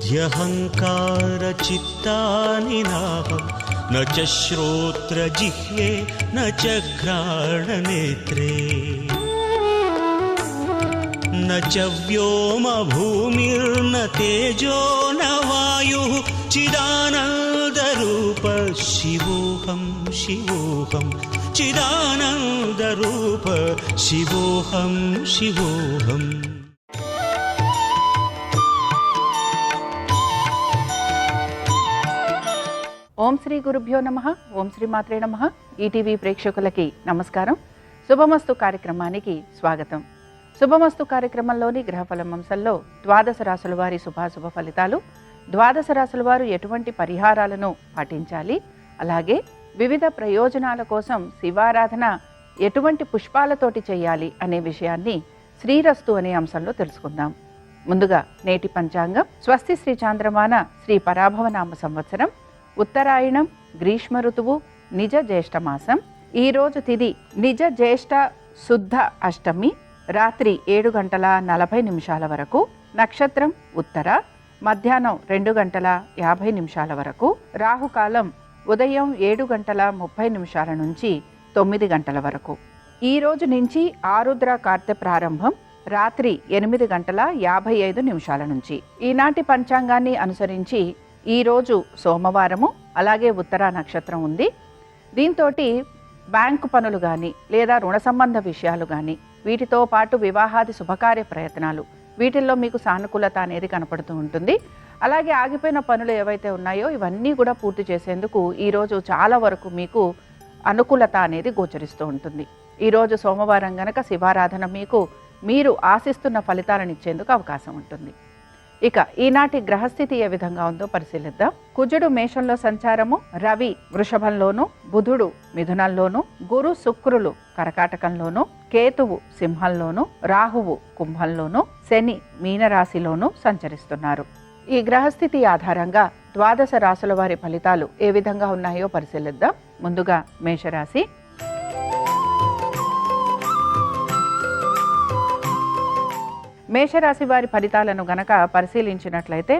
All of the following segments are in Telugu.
ह्यहङ्कारचित्तानि नाहं न च श्रोत्रजिह्वे न च घ्राणनेत्रे न च व्योमभूमिर्न तेजो न वायुः चिदानन्दरूप शिवोऽहं शिवोऽहं चिदानन्दरूप शिवोऽहं शिवोऽहम्। ఓం శ్రీ గురుభ్యో నమః. ఓం శ్రీ మాత్రే నమః. ఈటీవీ ప్రేక్షకులకి నమస్కారం. శుభమస్తు కార్యక్రమానికి స్వాగతం. శుభమస్తు కార్యక్రమంలోని గ్రహఫలం అంశంలో ద్వాదశ రాశుల వారి శుభాశుభ ఫలితాలు, ద్వాదశ రాశుల వారు ఎటువంటి పరిహారాలను పాటించాలి, అలాగే వివిధ ప్రయోజనాల కోసం శివారాధన ఎటువంటి పుష్పాలతోటి చేయాలి అనే విషయాన్ని శ్రీరస్తు అనే అంశంలో తెలుసుకుందాం. ముందుగా నేటి పంచాంగం. స్వస్తి శ్రీ చాంద్రమాన శ్రీ పరాభవనామ సంవత్సరం, ఉత్తరాయణం, గ్రీష్మ ఋతువు, నిజ జ్యేష్ఠమాసం. ఈరోజు తిథి నిజ జ్యేష్ఠ శుద్ధ అష్టమి, రాత్రి 7:40 వరకు. నక్షత్రం ఉత్తర, మధ్యాహ్నం 2:50 వరకు. రాహుకాలం ఉదయం 7:30 నుంచి 9 గంటల వరకు. ఈ రోజు నుంచి ఆరుద్ర కార్తె ప్రారంభం రాత్రి 8:55 నుంచి. ఈనాటి పంచాంగాన్ని అనుసరించి ఈరోజు సోమవారము, అలాగే ఉత్తర నక్షత్రం ఉంది. దీంతో బ్యాంకు పనులు కానీ లేదా రుణ సంబంధ విషయాలు కానీ, వీటితో పాటు వివాహాది శుభకార్య ప్రయత్నాలు, వీటిల్లో మీకు సానుకూలత అనేది కనపడుతూ ఉంటుంది. అలాగే ఆగిపోయిన పనులు ఏవైతే ఉన్నాయో ఇవన్నీ కూడా పూర్తి చేసేందుకు ఈరోజు చాలా వరకు మీకు అనుకూలత అనేది గోచరిస్తూ ఉంటుంది. ఈరోజు సోమవారం గనక శివారాధన మీకు మీరు ఆశిస్తున్న ఫలితాలను ఇచ్చేందుకు అవకాశం ఉంటుంది. ఇక ఈనాటి గ్రహస్థితి ఏ విధంగా ఉందో పరిశీలిద్దాం. కుజుడు మేషంలో సంచారము, రవి వృషభంలోను, బుధుడు మిథునంలోను, గురు శుక్రులు కర్కాటకంలోను, కేతువు సింహంలోను, రాహువు కుంభంలోను, శని మీనరాశిలోను సంచరిస్తున్నారు. ఈ గ్రహస్థితి ఆధారంగా ద్వాదశ రాశుల వారి ఫలితాలు ఏ విధంగా ఉన్నాయో పరిశీలిద్దాం. ముందుగా మేషరాశి. మేషరాశి వారి ఫలితాలను గనక పరిశీలించినట్లయితే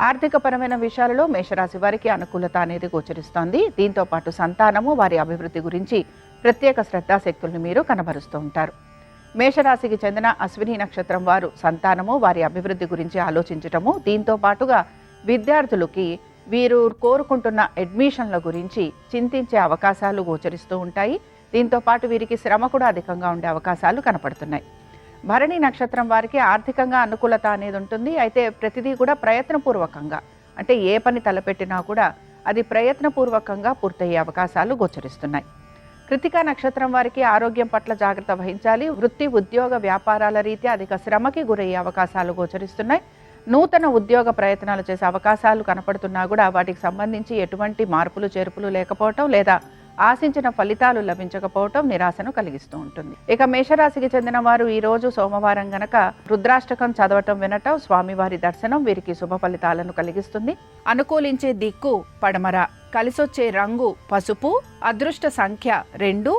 ఆర్థికపరమైన విషయాలలో మేషరాశి వారికి అనుకూలత అనేది గోచరిస్తోంది. దీంతో పాటు సంతానము, వారి అభివృద్ధి గురించి ప్రత్యేక శ్రద్ధాశక్తుల్ని మీరు కనబరుస్తూ ఉంటారు. మేషరాశికి చెందిన అశ్విని నక్షత్రం వారు సంతానము, వారి అభివృద్ధి గురించి ఆలోచించటము, దీంతో పాటుగా విద్యార్థులకి వీరు కోరుకుంటున్న అడ్మిషన్ల గురించి చింతించే అవకాశాలు గోచరిస్తూ ఉంటాయి. దీంతో పాటు వీరికి శ్రమ కూడా అధికంగా ఉండే అవకాశాలు కనపడుతున్నాయి. భరణి నక్షత్రం వారికి ఆర్థికంగా అనుకూలత అనేది ఉంటుంది. అయితే ప్రతిదీ కూడా ప్రయత్నపూర్వకంగా, అంటే ఏ పని తలపెట్టినా కూడా అది ప్రయత్నపూర్వకంగా పూర్తయ్యే అవకాశాలు గోచరిస్తున్నాయి. కృతికా నక్షత్రం వారికి ఆరోగ్యం పట్ల జాగ్రత్త వహించాలి. వృత్తి, ఉద్యోగ, వ్యాపారాల రీత్యా అధిక శ్రమకి గురయ్యే అవకాశాలు గోచరిస్తున్నాయి. నూతన ఉద్యోగ ప్రయత్నాలు చేసే అవకాశాలు కనపడుతున్నా కూడా వాటికి సంబంధించి ఎటువంటి మార్పులు చేర్పులు లేకపోవటం లేదా ఆశించిన ఫలితాలు లభించకపోవటం నిరాశను కలిగిస్తూ ఉంటుంది. ఇక మేషరాశికి చెందిన వారు ఈరోజు సోమవారం గనక రుద్రాష్టకం చదవటం, వినటం, స్వామివారి దర్శనం వీరికి శుభ ఫలితాలను కలిగిస్తుంది. అనుకూలించే దిక్కు పడమర, కలిసొచ్చే రంగు పసుపు, అదృష్ట సంఖ్య 2.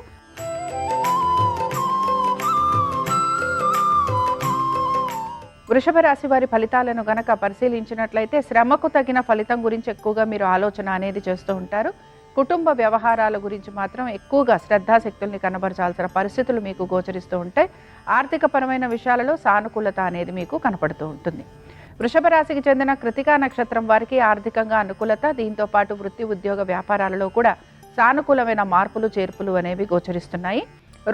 వృషభ రాశి వారి ఫలితాలను గనక పరిశీలించినట్లయితే శ్రమకు తగిన ఫలితం గురించి ఎక్కువగా మీరు ఆలోచన అనేది చేస్తూ ఉంటారు. కుటుంబ వ్యవహారాల గురించి మాత్రం ఎక్కువగా శ్రద్ధాశక్తుల్ని కనబరచాల్సిన పరిస్థితులు మీకు గోచరిస్తూ ఉంటాయి. ఆర్థికపరమైన విషయాలలో సానుకూలత అనేది మీకు కనపడుతూ ఉంటుంది. వృషభ రాశికి చెందిన కృతికా నక్షత్రం వారికి ఆర్థికంగా అనుకూలత, దీంతో పాటు వృత్తి, ఉద్యోగ, వ్యాపారాలలో కూడా సానుకూలమైన మార్పులు చేర్పులు అనేవి గోచరిస్తున్నాయి.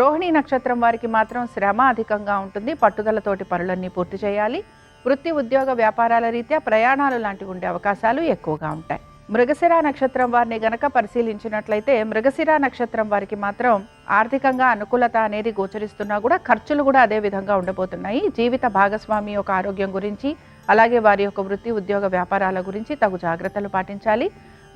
రోహిణి నక్షత్రం వారికి మాత్రం శ్రమ అధికంగా ఉంటుంది. పట్టుదలతోటి పనులన్నీ పూర్తి చేయాలి. వృత్తి, ఉద్యోగ, వ్యాపారాల రీత్యా ప్రయాణాలు లాంటివి ఉండే అవకాశాలు ఎక్కువగా ఉంటాయి. మృగశిర నక్షత్రం వారిని గనక పరిశీలించినట్లయితే మృగశిర నక్షత్రం వారికి మాత్రం ఆర్థికంగా అనుకూలత అనేది గోచరిస్తున్నా కూడా ఖర్చులు కూడా అదే విధంగా ఉండబోతున్నాయి. జీవిత భాగస్వామి యొక్క ఆరోగ్యం గురించి, అలాగే వారి యొక్క వృత్తి, ఉద్యోగ, వ్యాపారాల గురించి తగు జాగ్రత్తలు పాటించాలి.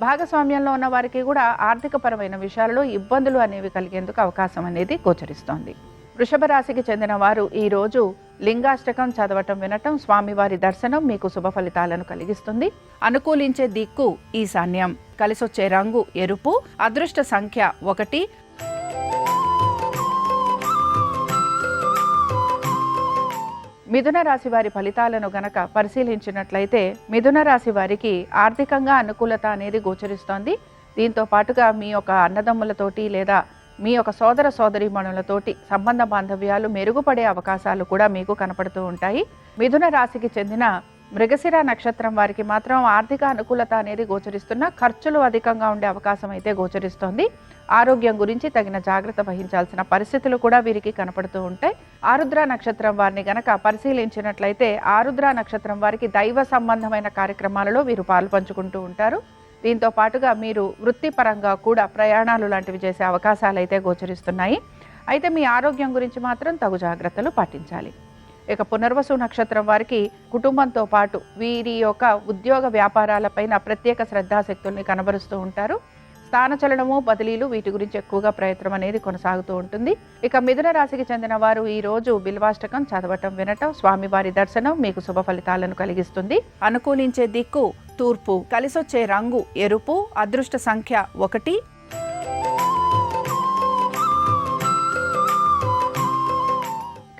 భాగస్వామ్యంలో ఉన్న వారికి కూడా ఆర్థికపరమైన విషయాలలో ఇబ్బందులు అనేవి కలిగేందుకు అవకాశం అనేది గోచరిస్తోంది. వృషభ రాశికి చెందిన వారు ఈరోజు లింగాష్టకం చదవటం, వినటం, స్వామివారి దర్శనం మీకు శుభ ఫలితాలను కలిగిస్తుంది. అనుకూలించే దిక్కు ఈశాన్యం, కలిసొచ్చే రంగు ఎరుపు, అదృష్ట సంఖ్య 1. మిథున రాశి వారి ఫలితాలను గనక పరిశీలించినట్లయితే మిథున రాశి వారికి ఆర్థికంగా అనుకూలత అనేది గోచరిస్తోంది. దీంతో పాటుగా మీ యొక్క అన్నదమ్ములతోటి లేదా మీ యొక్క సోదర సోదరీమణులతోటి సంబంధ బాంధవ్యాలు మెరుగుపడే అవకాశాలు కూడా మీకు కనపడుతూ ఉంటాయి. మిథున రాశికి చెందిన మృగశిర నక్షత్రం వారికి మాత్రం ఆర్థిక అనుకూలత అనేది గోచరిస్తున్న ఖర్చులు అధికంగా ఉండే అవకాశం అయితే గోచరిస్తోంది. ఆరోగ్యం గురించి తగిన జాగ్రత్త వహించాల్సిన పరిస్థితులు కూడా వీరికి కనపడుతూ ఉంటాయి. ఆరుద్ర నక్షత్రం వారిని గనక పరిశీలించినట్లయితే ఆరుద్ర నక్షత్రం వారికి దైవ సంబంధమైన కార్యక్రమాలలో వీరు పాలు పంచుకుంటూ ఉంటారు. దీంతో పాటుగా మీరు వృత్తిపరంగా కూడా ప్రయాణాలు లాంటివి చేసే అవకాశాలు అయితే గోచరిస్తున్నాయి. అయితే మీ ఆరోగ్యం గురించి మాత్రం తగు జాగ్రత్తలు పాటించాలి. ఇక పునర్వసు నక్షత్రం వారికి కుటుంబంతో పాటు వీరి యొక్క ఉద్యోగ వ్యాపారాలపైన ప్రత్యేక శ్రద్ధాశక్తుల్ని కనబరుస్తూ ఉంటారు. స్థానచలనము బదిలీలు వీటి గురించి ఎక్కువగా ప్రయత్నం అనేది కొనసాగుతూ ఉంటుంది. ఇక మిథున రాశికి చెందిన వారు ఈ రోజు బిల్వాష్టకం చదవటం వినటం స్వామివారి దర్శనం మీకు శుభ ఫలితాలను కలిగిస్తుంది. అనుకూలించే దిక్కు తూర్పు, కలిసొచ్చే రంగు ఎరుపు, అదృష్ట సంఖ్య 1.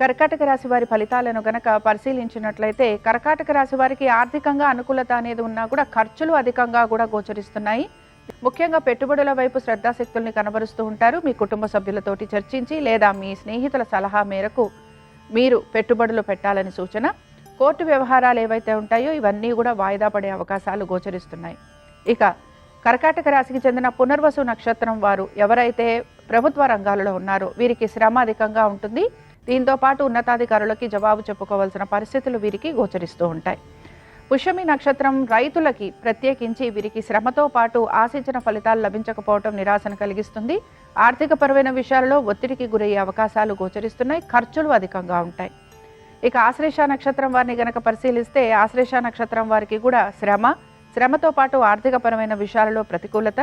కర్కాటక రాశి వారి ఫలితాలను గనక పరిశీలించినట్లయితే కర్కాటక రాశి వారికి ఆర్థికంగా అనుకూలత అనేది ఉన్నా కూడా ఖర్చులు అధికంగా కూడా గోచరిస్తున్నాయి. ముఖ్యంగా పెట్టుబడుల వైపు శ్రద్ధాశక్తుల్ని కనబరుస్తూ ఉంటారు. మీ కుటుంబ సభ్యులతోటి చర్చించి లేదా మీ స్నేహితుల సలహా మేరకు మీరు పెట్టుబడులు పెట్టాలని సూచన. కోర్టు వ్యవహారాలు ఏవైతే ఉంటాయో ఇవన్నీ కూడా వాయిదా పడే అవకాశాలు గోచరిస్తున్నాయి. ఇక కర్కాటక రాశికి చెందిన పునర్వసు నక్షత్రం వారు ఎవరైతే ప్రభుత్వ రంగాలలో ఉన్నారో వీరికి శ్రమ అధికంగా ఉంటుంది. దీంతో పాటు ఉన్నతాధికారులకి జవాబు చెప్పుకోవాల్సిన పరిస్థితులు వీరికి గోచరిస్తూ ఉంటాయి. పుష్యమి నక్షత్రం రైతులకి ప్రత్యేకించి వీరికి శ్రమతో పాటు ఆశించిన ఫలితాలు లభించకపోవటం నిరాశను కలిగిస్తుంది. ఆర్థికపరమైన విషయాలలో ఒత్తిడికి గురయ్యే అవకాశాలు గోచరిస్తున్నాయి. ఖర్చులు అధికంగా ఉంటాయి. ఇక ఆశ్లేష నక్షత్రం వారిని గనక పరిశీలిస్తే ఆశ్లేష నక్షత్రం వారికి కూడా శ్రమతో పాటు ఆర్థికపరమైన విషయాలలో ప్రతికూలత,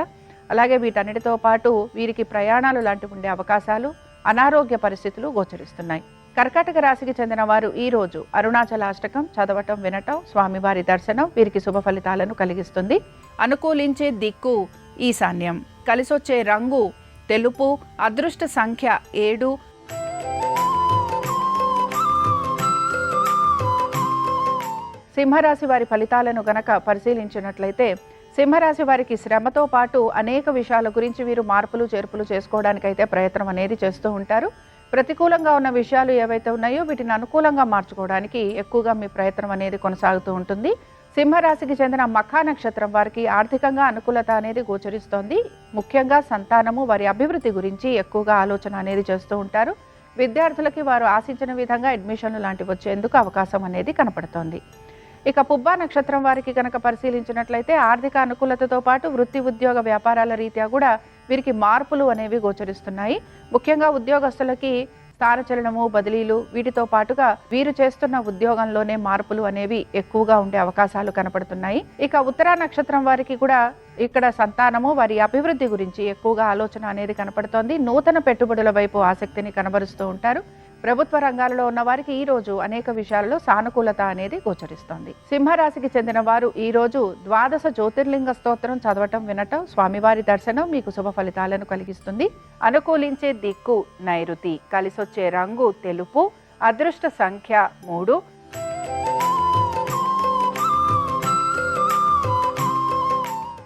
అలాగే వీటన్నిటితో పాటు వీరికి ప్రయాణాలు లాంటివి ఉండే అవకాశాలు, అనారోగ్య పరిస్థితులు గోచరిస్తున్నాయి. కర్కాటక రాశికి చెందిన వారు ఈ రోజు అరుణాచలాష్టకం చదవటం వినటం స్వామివారి దర్శనం వీరికి శుభ ఫలితాలను కలిగిస్తుంది. అనుకూలించే దిక్కు ఈశాన్యం, కలిసొచ్చే రంగు తెలుపు, అదృష్ట సంఖ్య 7. సింహరాశి వారి ఫలితాలను గనక పరిశీలించినట్లయితే సింహరాశి వారికి శ్రమతో పాటు అనేక విషయాల గురించి వీరు మార్పులు చేర్పులు చేసుకోవడానికైతే ప్రయత్నం అనేది చేస్తూ ఉంటారు. ప్రతికూలంగా ఉన్న విషయాలు ఏవైతే ఉన్నాయో వీటిని అనుకూలంగా మార్చుకోవడానికి ఎక్కువగా మీ ప్రయత్నం అనేది కొనసాగుతూ ఉంటుంది. సింహరాశికి చెందిన మఖా నక్షత్రం వారికి ఆర్థికంగా అనుకూలత అనేది గోచరిస్తోంది. ముఖ్యంగా సంతానము వారి అభివృద్ధి గురించి ఎక్కువగా ఆలోచన అనేది చేస్తూ ఉంటారు. విద్యార్థులకి వారు ఆశించిన విధంగా అడ్మిషన్లు లాంటివి వచ్చేందుకు అవకాశం అనేది కనపడుతోంది. ఇక పుబ్బా నక్షత్రం వారికి కనుక పరిశీలించినట్లయితే ఆర్థిక అనుకూలతతో పాటు వృత్తి ఉద్యోగ వ్యాపారాల రీత్యా కూడా వీరికి మార్పులు అనేవి గోచరిస్తున్నాయి. ముఖ్యంగా ఉద్యోగస్తులకి స్థానచలనము బదిలీలు వీటితో పాటుగా వీరు చేస్తున్న ఉద్యోగంలోనే మార్పులు అనేవి ఎక్కువగా ఉండే అవకాశాలు కనపడుతున్నాయి. ఇక ఉత్తరా నక్షత్రం వారికి కూడా ఇక్కడ సంతానము వారి అభివృద్ధి గురించి ఎక్కువగా ఆలోచన అనేది కనపడుతోంది. నూతన పెట్టుబడుల వైపు ఆసక్తిని కనబరుస్తూ ఉంటారు. ప్రభుత్వ రంగాలలో ఉన్న వారికి ఈ రోజు అనేక విషయాలలో సానుకూలత అనేది గోచరిస్తోంది. సింహరాశికి చెందిన వారు ఈ రోజు 12 జ్యోతిర్లింగ స్తోత్రం చదవటం వినటం స్వామివారి దర్శనం మీకు శుభ ఫలితాలను కలిగిస్తుంది. అనుకూలించే దిక్కు నైరుతి, కలిసొచ్చే రంగు తెలుపు, అదృష్ట సంఖ్య 3.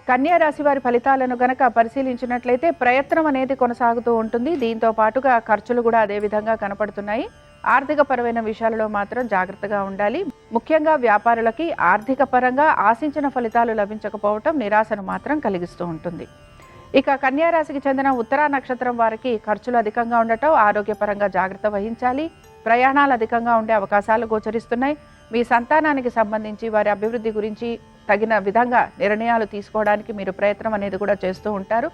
కన్యా రాశి వారి ఫలితాలను గనక పరిశీలించినట్లయితే ప్రయత్నం అనేది కొనసాగుతూ ఉంటుంది. దీంతో పాటుగా ఖర్చులు కూడా అదే విధంగా కనపడుతున్నాయి. ఆర్థిక పరమైన విషయాలలో మాత్రం జాగ్రత్తగా ఉండాలి. ముఖ్యంగా వ్యాపారులకి ఆర్థిక పరంగా ఆశించిన ఫలితాలు లభించకపోవటం నిరాశను మాత్రం కలిగిస్తూ ఉంటుంది. ఇక కన్యా రాశికి చెందిన ఉత్తరా నక్షత్రం వారికి ఖర్చులు అధికంగా ఉండటం, ఆరోగ్యపరంగా జాగ్రత్త వహించాలి. ప్రయాణాలు అధికంగా ఉండే అవకాశాలు గోచరిస్తున్నాయి. మీ సంతానానికి సంబంధించి వారి అభివృద్ధి గురించి తగిన విధంగా నిర్ణయాలు తీసుకోవడానికి మీరు ప్రయత్నం అనేది కూడా చేస్తూ ఉంటారు.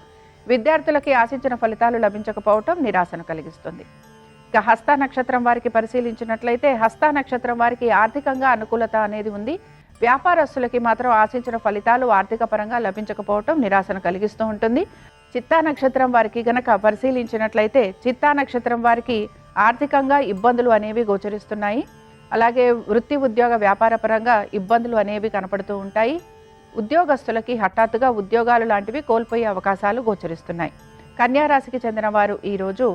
విద్యార్థులకి ఆశించిన ఫలితాలు లభించకపోవటం నిరాశను కలిగిస్తుంది. ఇక హస్త నక్షత్రం వారికి పరిశీలించినట్లయితే హస్త నక్షత్రం వారికి ఆర్థికంగా అనుకూలత అనేది ఉంది. వ్యాపారస్తులకి మాత్రం ఆశించిన ఫలితాలు ఆర్థిక పరంగా లభించకపోవటం నిరాశను కలిగిస్తూ ఉంటుంది. చిత్తా నక్షత్రం వారికి గనక పరిశీలించినట్లయితే చిత్తా నక్షత్రం వారికి ఆర్థికంగా ఇబ్బందులు అనేవి గోచరిస్తున్నాయి. అలాగే వృత్తి ఉద్యోగ వ్యాపార పరంగా ఇబ్బందులు అనేవి కనపడుతూ ఉంటాయి. ఉద్యోగస్తులకి హఠాత్తుగా ఉద్యోగాలు లాంటివి కోల్పోయే అవకాశాలు గోచరిస్తున్నాయి. కన్యా రాశికి చెందిన వారు ఈరోజు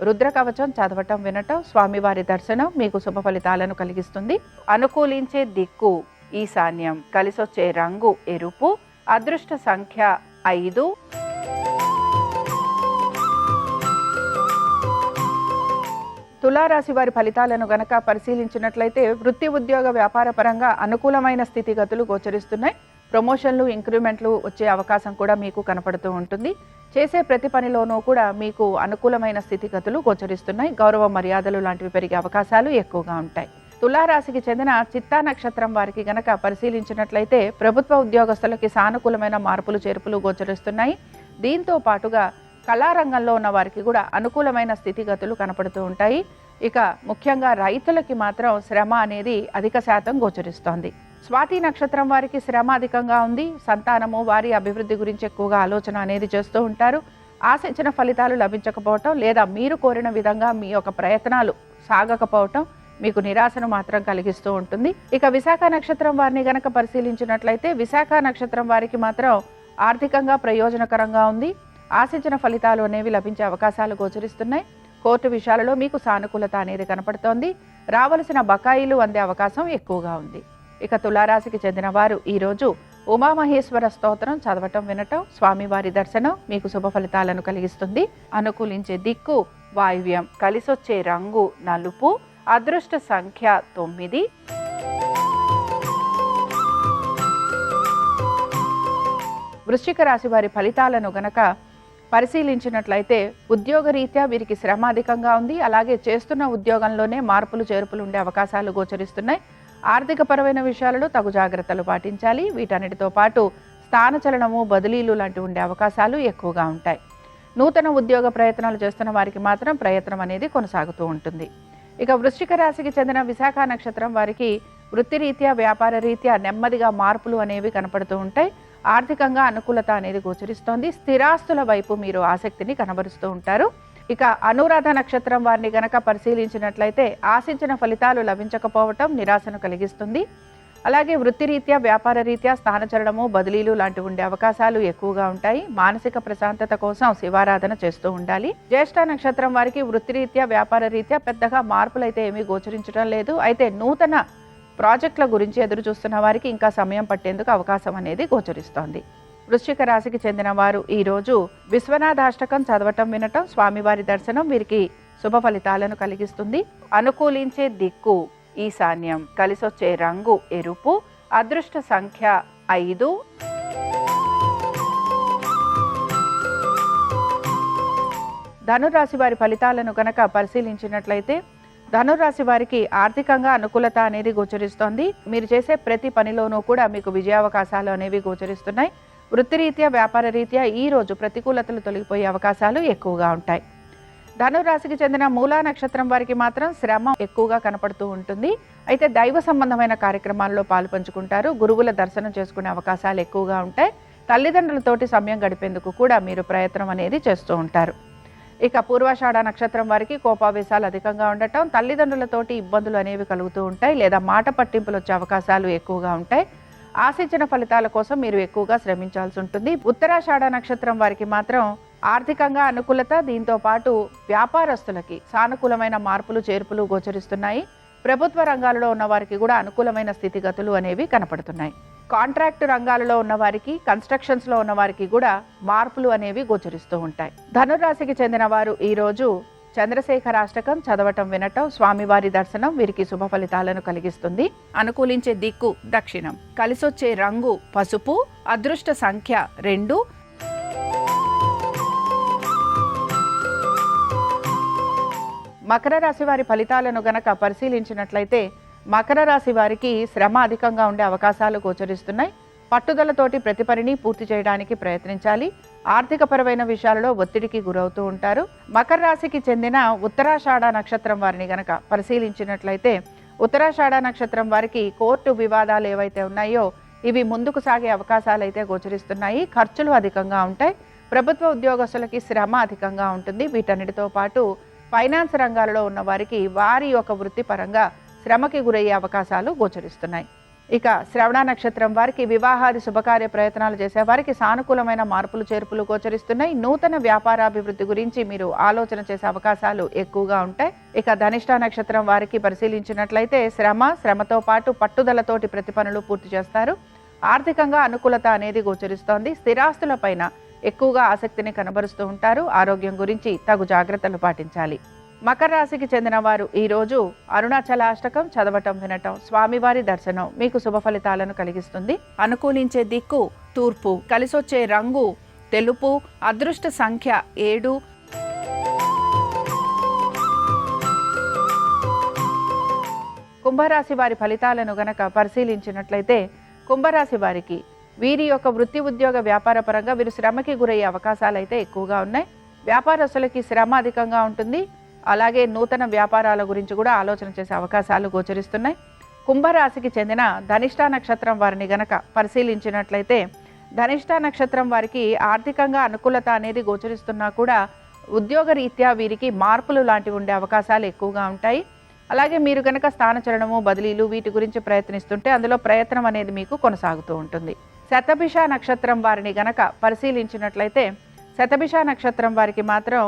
రుద్ర కవచం చదవటం వినటం, స్వామివారి దర్శనం మీకు శుభ ఫలితాలను కలిగిస్తుంది. అనుకూలించే దిక్కు ఈశాన్యం, కలిసొచ్చే రంగు ఎరుపు, అదృష్ట సంఖ్య 5. తులారాశి వారి ఫలితాలను గనక పరిశీలించినట్లయితే వృత్తి ఉద్యోగ వ్యాపార పరంగా అనుకూలమైన స్థితిగతులు గోచరిస్తున్నాయి. ప్రమోషన్లు, ఇంక్రిమెంట్లు వచ్చే అవకాశం కూడా మీకు కనపడుతూ ఉంటుంది. చేసే ప్రతి పనిలోనూ కూడా మీకు అనుకూలమైన స్థితిగతులు గోచరిస్తున్నాయి. గౌరవ మర్యాదలు లాంటివి పెరిగే అవకాశాలు ఎక్కువగా ఉంటాయి. తులారాశికి చెందిన చిత్తా నక్షత్రం వారికి గనక పరిశీలించినట్లయితే ప్రభుత్వ ఉద్యోగస్తులకి సానుకూలమైన మార్పులు చేర్పులు గోచరిస్తున్నాయి. దీంతో పాటుగా కళారంగంలో ఉన్న వారికి కూడా అనుకూలమైన స్థితిగతులు కనపడుతూ ఉంటాయి. ఇక ముఖ్యంగా రైతులకి మాత్రం శ్రమ అనేది అధిక శాతం గోచరిస్తోంది. స్వాతి నక్షత్రం వారికి శ్రమ అధికంగా ఉంది. సంతానము, వారి అభివృద్ధి గురించి ఎక్కువగా ఆలోచన అనేది చేస్తూ ఉంటారు. ఆశించిన ఫలితాలు లభించకపోవటం లేదా మీరు కోరిన విధంగా మీ యొక్క ప్రయత్నాలు సాగకపోవటం మీకు నిరాశను మాత్రం కలిగిస్తూ ఉంటుంది. ఇక విశాఖ నక్షత్రం వారిని గనక పరిశీలించినట్లయితే విశాఖ నక్షత్రం వారికి మాత్రం ఆర్థికంగా ప్రయోజనకరంగా ఉంది. ఆశించిన ఫలితాలు అనేవి లభించే అవకాశాలు గోచరిస్తున్నాయి. కోర్టు విషయాలలో మీకు సానుకూలత అనేది కనపడుతోంది. రావలసిన బకాయిలు అందే అవకాశం ఎక్కువగా ఉంది. ఇక తులారాశికి చెందిన వారు ఈరోజు ఉమామహేశ్వర స్తోత్రం చదవటం వినటం, స్వామివారి దర్శనం మీకు శుభ ఫలితాలను కలిగిస్తుంది. అనుకూలించే దిక్కు వాయువ్యం, కలిసొచ్చే రంగు నలుపు, అదృష్ట సంఖ్య 9. వృశ్చిక రాశి వారి ఫలితాలను గనక పరిశీలించినట్లయితే ఉద్యోగరీత్యా వీరికి శ్రమ అధికంగా ఉంది. అలాగే చేస్తున్న ఉద్యోగంలోనే మార్పులు చేర్పులు ఉండే అవకాశాలు గోచరిస్తున్నాయి. ఆర్థికపరమైన విషయాలలో తగు జాగ్రత్తలు పాటించాలి. వీటన్నిటితో పాటు స్థానచలనము, బదిలీలు లాంటివి ఉండే అవకాశాలు ఎక్కువగా ఉంటాయి. నూతన ఉద్యోగ ప్రయత్నాలు చేస్తున్న వారికి మాత్రం ప్రయత్నం అనేది కొనసాగుతూ ఉంటుంది. ఇక వృశ్చిక రాశికి చెందిన విశాఖ నక్షత్రం వారికి వృత్తిరీత్యా, వ్యాపార రీత్యా నెమ్మదిగా మార్పులు అనేవి కనపడుతూ ఉంటాయి. ఆర్థికంగా అనుకూలత అనేది గోచరిస్తోంది. స్థిరాస్తుల వైపు మీరు ఆసక్తిని కనబరుస్తూ ఉంటారు. ఇక అనురాధ నక్షత్రం వారిని గనక పరిశీలించినట్లయితే ఆశించిన ఫలితాలు లభించకపోవటం నిరాశను కలిగిస్తుంది. అలాగే వృత్తిరీత్యా, వ్యాపార రీత్యా స్థానచలనము, బదిలీలు లాంటివి ఉండే అవకాశాలు ఎక్కువగా ఉంటాయి. మానసిక ప్రశాంతత కోసం శివారాధన చేస్తూ ఉండాలి. జ్యేష్ఠ నక్షత్రం వారికి వృత్తిరీత్యా, వ్యాపార రీత్యా పెద్దగా మార్పులైతే ఏమీ గోచరించడం లేదు. అయితే నూతన ప్రాజెక్టుల గురించి ఎదురు చూస్తున్న వారికి ఇంకా సమయం పట్టేందుకు అవకాశం అనేది గోచరిస్తోంది. వృశ్చిక రాశికి చెందిన వారు ఈరోజు విశ్వనాథాష్టకం చదవటం వినటం, స్వామివారి దర్శనం వీరికి శుభ ఫలితాలను కలిగిస్తుంది. అనుకూలించే దిక్కు ఈశాన్యం, కలిసొచ్చే రంగు ఎరుపు, అదృష్ట సంఖ్య 5. ధనురాశి వారి ఫలితాలను గనక పరిశీలించినట్లయితే ధనురాశి వారికి ఆర్థికంగా అనుకూలత అనేది గోచరిస్తోంది. మీరు చేసే ప్రతి పనిలోనూ కూడా మీకు విజయావకాశాలు అనేవి గోచరిస్తున్నాయి. వృత్తిరీత్యా, వ్యాపార రీత్యా ఈ రోజు ప్రతికూలతలు తొలగిపోయే అవకాశాలు ఎక్కువగా ఉంటాయి. ధనురాశికి చెందిన మూలా నక్షత్రం వారికి మాత్రం శ్రమ ఎక్కువగా కనపడుతూ ఉంటుంది. అయితే దైవ సంబంధమైన కార్యక్రమాల్లో పాలు పంచుకుంటారు. గురువుల దర్శనం చేసుకునే అవకాశాలు ఎక్కువగా ఉంటాయి. తల్లిదండ్రులతోటి సమయం గడిపేందుకు కూడా మీరు ప్రయత్నం అనేది చేస్తూ ఉంటారు. ఇక పూర్వాషాఢ నక్షత్రం వారికి కోపావేశాలు అధికంగా ఉండటం, తల్లిదండ్రులతోటి ఇబ్బందులు అనేవి కలుగుతూ ఉంటాయి లేదా మాట పట్టింపులు వచ్చే అవకాశాలు ఎక్కువగా ఉంటాయి. ఆశించిన ఫలితాల కోసం మీరు ఎక్కువగా శ్రమించాల్సి ఉంటుంది. ఉత్తరాషాఢ నక్షత్రం వారికి మాత్రం ఆర్థికంగా అనుకూలత, దీంతో పాటు వ్యాపారస్తులకి సానుకూలమైన మార్పులు చేర్పులు గోచరిస్తున్నాయి. ప్రభుత్వ రంగాలలో ఉన్న వారికి కూడా అనుకూలమైన స్థితిగతులు అనేవి కనపడుతున్నాయి. కాంట్రాక్ట్ రంగాలలో ఉన్న వారికి, కన్స్ట్రక్షన్స్ లో ఉన్న వారికి కూడా మార్పులు అనేవి గోచరిస్తూ ఉంటాయి. ధనురాశికి చెందిన వారు ఈరోజు చంద్రశేఖరాష్టకం చదవటం వినటం, స్వామివారి దర్శనం వీరికి శుభ ఫలితాలను కలిగిస్తుంది. అనుకూలించే దిక్కు దక్షిణం, కలిసొచ్చే రంగు పసుపు, అదృష్ట సంఖ్య 2. మకర రాశి వారి ఫలితాలను గనక పరిశీలించినట్లయితే మకర రాశి వారికి శ్రమ అధికంగా ఉండే అవకాశాలు గోచరిస్తున్నాయి. పట్టుదలతోటి ప్రతి పనిని పూర్తి చేయడానికి ప్రయత్నించాలి. ఆర్థికపరమైన విషయాలలో ఒత్తిడికి గురవుతూ ఉంటారు. మకర రాశికి చెందిన ఉత్తరాషాఢ నక్షత్రం వారిని గనక పరిశీలించినట్లయితే ఉత్తరాషాఢ నక్షత్రం వారికి కోర్టు వివాదాలు ఏవైతే ఉన్నాయో ఇవి ముందుకు సాగే అవకాశాలు అయితే గోచరిస్తున్నాయి. ఖర్చులు అధికంగా ఉంటాయి. ప్రభుత్వ ఉద్యోగస్తులకి శ్రమ అధికంగా ఉంటుంది. వీటన్నిటితో పాటు ఫైనాన్స్ రంగాలలో ఉన్న వారికి వారి యొక్క వృత్తిపరంగా శ్రమకి గురయ్యే అవకాశాలు గోచరిస్తున్నాయి. ఇక శ్రవణ నక్షత్రం వారికి వివాహాది శుభకార్య ప్రయత్నాలు చేసే వారికి సానుకూలమైన మార్పులు చేర్పులు గోచరిస్తున్నాయి. నూతన వ్యాపారాభివృద్ధి గురించి మీరు ఆలోచన చేసే అవకాశాలు ఎక్కువగా ఉంటాయి. ఇక ధనిష్ట నక్షత్రం వారికి పరిశీలించినట్లయితే శ్రమతో పాటు పట్టుదలతోటి ప్రతి పనులు పూర్తి చేస్తారు. ఆర్థికంగా అనుకూలత అనేది గోచరిస్తోంది. స్థిరాస్తులపైన ఎక్కువగా ఆసక్తిని కనబరుస్తూ ఉంటారు. ఆరోగ్యం గురించి తగు జాగ్రత్తలు పాటించాలి. మకర రాశికి చెందిన వారు ఈరోజు అరుణాచలాష్టకం చదవటం వినటం, స్వామివారి దర్శనం మీకు శుభ ఫలితాలను కలిగిస్తుంది. అనుకూలించే దిక్కు తూర్పు, కలిసొచ్చే రంగు తెలుపు, అదృష్ట సంఖ్య 7. కుంభరాశి వారి ఫలితాలను గనక పరిశీలించినట్లయితే కుంభరాశి వారికి వీరి యొక్క వృత్తి ఉద్యోగ వ్యాపార పరంగా వీరు శ్రమకి గురయ్యే అవకాశాలు అయితే ఎక్కువగా ఉన్నాయి. వ్యాపారస్తులకి శ్రమ అధికంగా ఉంటుంది. అలాగే నూతన వ్యాపారాల గురించి కూడా ఆలోచన చేసే అవకాశాలు గోచరిస్తున్నాయి. కుంభరాశికి చెందిన ధనిష్ట నక్షత్రం వారిని గనక పరిశీలించినట్లయితే ధనిష్ట నక్షత్రం వారికి ఆర్థికంగా అనుకూలత అనేది గోచరిస్తున్నా కూడా ఉద్యోగ రీత్యా వీరికి మార్పులు లాంటివి ఉండే అవకాశాలు ఎక్కువగా ఉంటాయి. అలాగే మీరు కనుక స్థానచలనము బదిలీలు వీటి గురించి ప్రయత్నిస్తుంటే అందులో ప్రయత్నం అనేది మీకు కొనసాగుతూ ఉంటుంది. శతభిష నక్షత్రం వారిని గనక పరిశీలించినట్లయితే శతభిష నక్షత్రం వారికి మాత్రం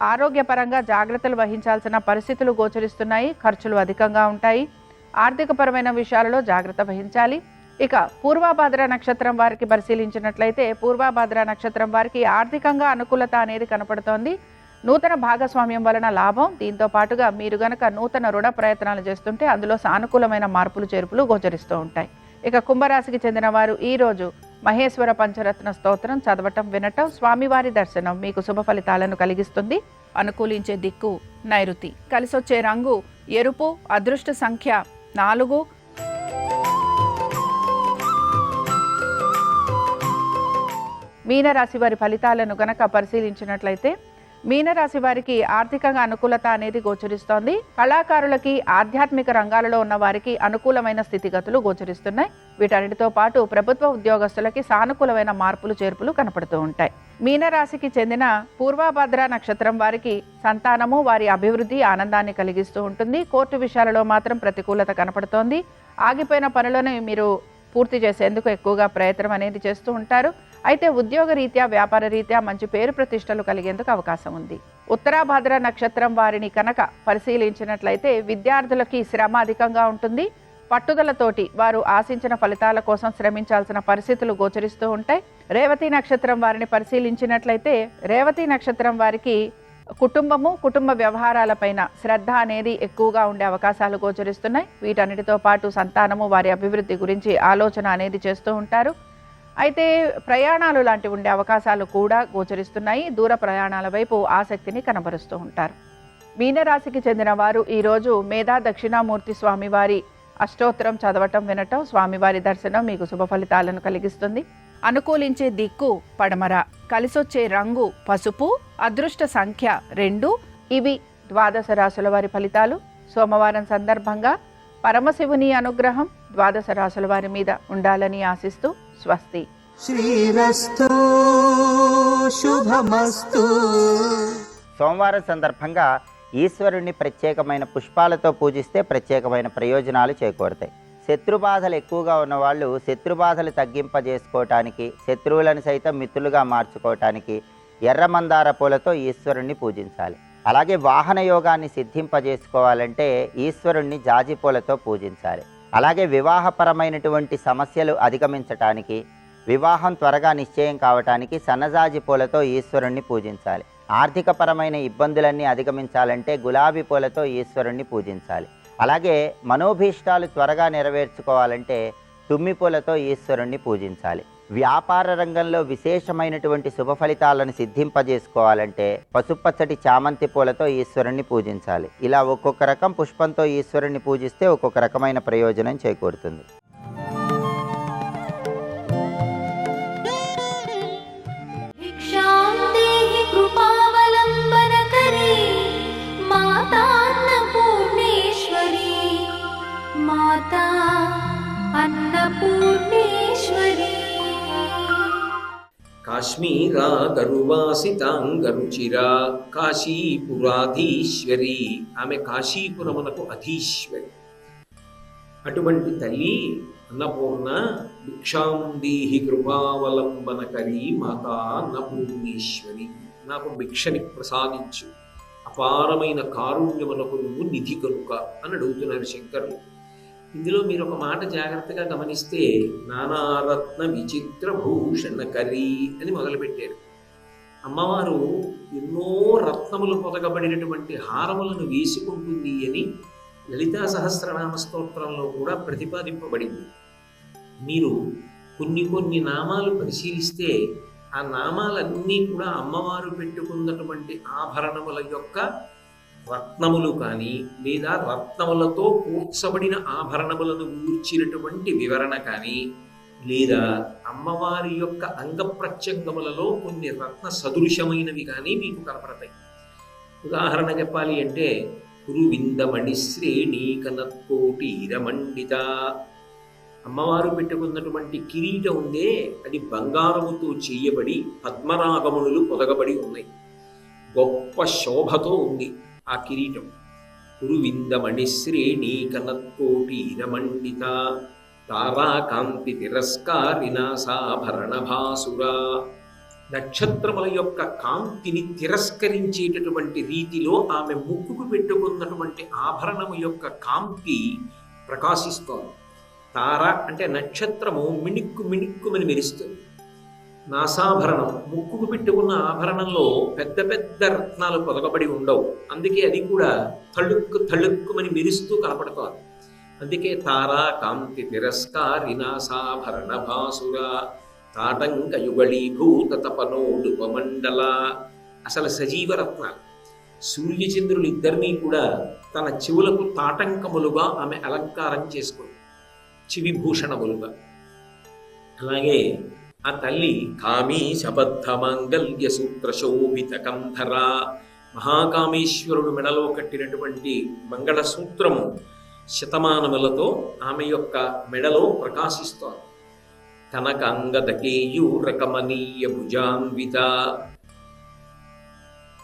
ఆరోగ్యపరంగా జాగ్రత్తలు వహించాల్సిన పరిస్థితులు గోచరిస్తున్నాయి. ఖర్చులు అధికంగా ఉంటాయి. ఆర్థికపరమైన విషయాలలో జాగ్రత్త వహించాలి. ఇక పూర్వభాద్ర నక్షత్రం వారికి పరిశీలించినట్లయితే పూర్వభాద్ర నక్షత్రం వారికి ఆర్థికంగా అనుకూలత అనేది కనపడుతోంది. నూతన భాగస్వామ్యం వలన లాభం. దీంతో పాటుగా మీరు గనక నూతన రుణ ప్రయత్నాలు చేస్తుంటే అందులో సానుకూలమైన మార్పులు చేర్పులు గోచరిస్తూ ఉంటాయి. ఇక కుంభరాశికి చెందిన వారు ఈరోజు మహేశ్వర పంచరత్న స్తోత్రం చదవటం వినటం, స్వామివారి దర్శనం మీకు శుభ ఫలితాలను కలిగిస్తుంది. అనుకూలించే దిక్కు నైరుతి, కలిసొచ్చే రంగు ఎరుపు, అదృష్ట సంఖ్య 4. మీనరాశి వారి ఫలితాలను గనక పరిశీలించినట్లయితే మీనరాశి వారికి ఆర్థికంగా అనుకూలత అనేది గోచరిస్తోంది. కళాకారులకి ఆధ్యాత్మిక రంగాలలో ఉన్న వారికి అనుకూలమైన స్థితిగతులు గోచరిస్తున్నాయి. వీటన్నిటితో పాటు ప్రభుత్వ ఉద్యోగస్తులకి సానుకూలమైన మార్పులు చేర్పులు కనపడుతూ ఉంటాయి. మీనరాశికి చెందిన పూర్వభద్ర నక్షత్రం వారికి సంతానము వారి అభివృద్ధి ఆనందాన్ని కలిగిస్తూ ఉంటుంది. కోర్టు విషయాలలో మాత్రం ప్రతికూలత కనపడుతోంది. ఆగిపోయిన పనులను మీరు పూర్తి చేసేందుకు ఎక్కువగా ప్రయత్నం అనేది చేస్తూ ఉంటారు. అయితే ఉద్యోగ రీత్యా వ్యాపార రీత్యా మంచి పేరు ప్రతిష్టలు కలిగేందుకు అవకాశం ఉంది. ఉత్తరాభాద్ర నక్షత్రం వారిని కనుక పరిశీలించినట్లయితే విద్యార్థులకి శ్రమ అధికంగా ఉంటుంది. పట్టుదలతోటి వారు ఆశించిన ఫలితాల కోసం శ్రమించాల్సిన పరిస్థితులు గోచరిస్తూ ఉంటాయి. రేవతి నక్షత్రం వారిని పరిశీలించినట్లయితే రేవతి నక్షత్రం వారికి కుటుంబ వ్యవహారాలపైన శ్రద్ధ అనేది ఎక్కువగా ఉండే అవకాశాలు గోచరిస్తున్నాయి. వీటన్నిటితో పాటు సంతానము వారి అభివృద్ధి గురించి ఆలోచన అనేది చేస్తూ ఉంటారు. అయితే ప్రయాణాలు లాంటివి ఉండే అవకాశాలు కూడా గోచరిస్తున్నాయి. దూర ప్రయాణాల వైపు ఆసక్తిని కనబరుస్తూ ఉంటారు. మీనరాశికి చెందిన వారు ఈరోజు మేధా దక్షిణామూర్తి స్వామివారి అష్టోత్తరం చదవటం వినటం, స్వామివారి దర్శనం మీకు శుభ ఫలితాలను కలిగిస్తుంది. అనుకూలించే దిక్కు పడమర, కలిసొచ్చే రంగు పసుపు, అదృష్ట సంఖ్య 2. ఇవి ద్వాదశ రాశుల వారి ఫలితాలు. సోమవారం సందర్భంగా పరమశివుని అనుగ్రహం ద్వాదశ రాశుల వారి మీద ఉండాలని ఆశిస్తూ స్వస్తి. శ్రీరస్తు శుభమస్తు. సోమవారం సందర్భంగా ఈశ్వరుణ్ణి ప్రత్యేకమైన పుష్పాలతో పూజిస్తే ప్రత్యేకమైన ప్రయోజనాలు చేకూరుతాయి. శత్రుబాధలు ఎక్కువగా ఉన్నవాళ్ళు శత్రుబాధలు తగ్గింపజేసుకోవటానికి, శత్రువులను సైతం మిత్రులుగా మార్చుకోవటానికి ఎర్రమందార పూలతో ఈశ్వరుణ్ణి పూజించాలి. అలాగే వాహన యోగాన్ని సిద్ధింపజేసుకోవాలంటే ఈశ్వరుణ్ణి జాజి పూలతో పూజించాలి. అలాగే వివాహపరమైనటువంటి సమస్యలు అధిగమించటానికి, వివాహం త్వరగా నిశ్చయం కావటానికి సన్నజాజి పూలతో ఈశ్వరుణ్ణి పూజించాలి. ఆర్థికపరమైన ఇబ్బందులన్నీ అధిగమించాలంటే గులాబీ పూలతో ఈశ్వరుణ్ణి పూజించాలి. అలాగే మనోభీష్టాలు త్వరగా నెరవేర్చుకోవాలంటే తుమ్మి పూలతో ఈశ్వరుణ్ణి పూజించాలి. వ్యాపార రంగంలో విశేషమైనటువంటి శుభ ఫలితాలను సిద్ధింపజేసుకోవాలంటే పసుపచ్చటి చామంతి పూలతో ఈశ్వరుణ్ణి పూజించాలి. ఇలా ఒక్కొక్క రకం పుష్పంతో ఈశ్వరుణ్ణి పూజిస్తే ఒక్కొక్క రకమైన ప్రయోజనం చేకూరుతుంది. కాశ్మీరా గరువాసితాంగరుచిరా కాశీపురాధీశ్వరి. ఆమె కాశీపురమునకు అధీశ్వరి. అటువంటి తల్లి అన్నపూర్ణ భిక్షాందీహి కృపావలంబనకరీ మాతా అన్నపూర్ణేశ్వరి, నాకు భిక్షని ప్రసాదించు, అపారమైన కారుణ్యమునకు నువ్వు నిధి కనుక అని అడుగుతున్నారు శంకరులు. ఇందులో మీరు ఒక మాట జాగ్రత్తగా గమనిస్తే నానారత్న విచిత్ర భూషణకరీ అని మొదలుపెట్టారు. అమ్మవారు ఎన్నో రత్నములు పొదగబడినటువంటి హారములను వేసుకుంటుంది అని లలితా సహస్రనామ స్తోత్రంలో కూడా ప్రతిపాదింపబడింది. మీరు కొన్ని నామాలు పరిశీలిస్తే ఆ నామాలన్నీ కూడా అమ్మవారు పెట్టుకున్నటువంటి ఆభరణముల యొక్క రత్నములు కానీ లేదా రత్నములతో కూర్చబడిన ఆభరణములను గూర్చినటువంటి వివరణ కానీ లేదా అమ్మవారి యొక్క అంగ ప్రత్యంగములలో కొన్ని రత్న సదృశమైనవి కానీ మీకు కనపడతాయి. ఉదాహరణ చెప్పాలి అంటే కురువిందమణి శ్రేణి కనత్కోటీరమండిత, అమ్మవారు పెట్టుకున్నటువంటి కిరీటం ఉందే అది బంగారముతో చేయబడి పద్మరాగములు పొదగబడి ఉన్నాయి. గొప్ప శోభతో ఉంది ఆ కిరీటం. కురువిందమణి శ్రేణి కనత్కోటీరమండిత తారాకాంతి తిరస్కారినాసాభరణ భాసురా, నక్షత్రముల యొక్క కాంతిని తిరస్కరించేటటువంటి రీతిలో ఆమె ముక్కుకు పెట్టుకున్నటువంటి ఆభరణము యొక్క కాంతి ప్రకాశిస్తోంది. తార అంటే నక్షత్రము మిణుక్కుమని మెరుస్తుంది. నాసాభరణం ముక్కుకు పెట్టుకున్న ఆభరణంలో పెద్ద పెద్ద రత్నాలు పొదగబడి ఉండవు, అందుకే అది కూడా తళుక్కుమని మెరుస్తూ కనపడుతోంది. అందుకే తారా కాంతి తిరస్కారినాసాభరణ భాసురా తాటంక యుగళీభూత తపనోడుపమండల, అసలు సజీవరత్నాలు. సూర్యచంద్రులు ఇద్దరినీ కూడా తన చెవులకు తాటంకములుగా ఆమె అలంకారం చేసుకుంది, చివిభూషణములుగా. అలాగే ఆ తల్లి కామీ శబద్ధ మాంగల్య సూత్ర శోభిత కంధర, మహాకామేశ్వరుడు మెడలో కట్టినటువంటి మంగళసూత్రము శతమానములతో ఆమె యొక్క మెడలో ప్రకాశిస్తోంది. కనక అంగదకేయూర కమనీయ భుజాన్విత,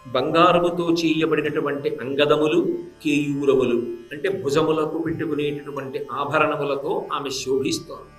బంగారముతో చేయబడినటువంటి అంగదములు కేయూరములు అంటే భుజములకు పెట్టుకునేటటువంటి ఆభరణములతో ఆమె శోభిస్తోంది.